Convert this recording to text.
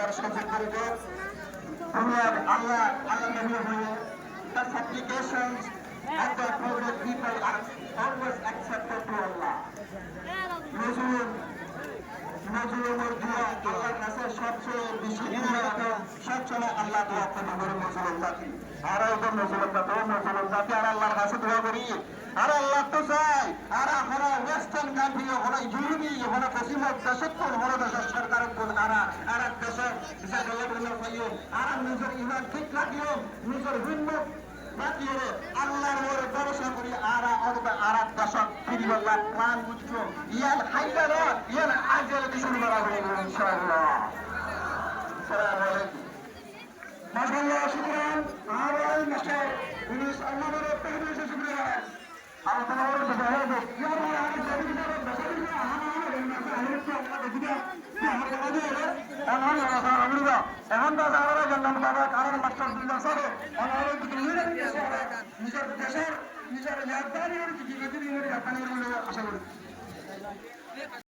করার সুযোগ করে দেন। Allah knows the supplications of the poor people are always accepted to Allah. নজরুলের দোয়া আল্লাহর কাছে সবচেয়ে বেশি সবচেয়ে আল্লাহ দোয়া করে নজরুল জাতি। আর ওদের নজরুল জাতি আর আল্লাহর কাছে দোয়া করি। আর আল্লাহ তো চাই আর আমরা ওয়েস্টার্ন কান্ট্রি ওখানে ইউরোপী ওখানে পশ্চিমবঙ্গ দেশের কোন বড় দেশের সরকারের কোন আর এক দেশের আর নিজের ইমান ঠিক রাখিও নিজের ভিন্ন রাখিও আল্লাহর ওর ভরসা করি আর এক দশক ফিরিবাল্লাহ প্রাণ বুঝছো ইয়াল হাইদারা ইয়াল আজেল কিছু করা হবে ইনশাআল্লাহ। আসসালামু আলাইকুম। মাশাআল্লাহ শুকরান। আর মাস্টার ইউনুস আমাদের পেছনে এসে শুকরিয়া আর তোমাদের সহায়তা ইয়া আল্লাহ আমি জানি না বাসারি না এখন তো আমরা জানলাম বাবা কারণ মাস্টার দুল্লাহ স্যার নিজের দেশের নিজের আশা করি।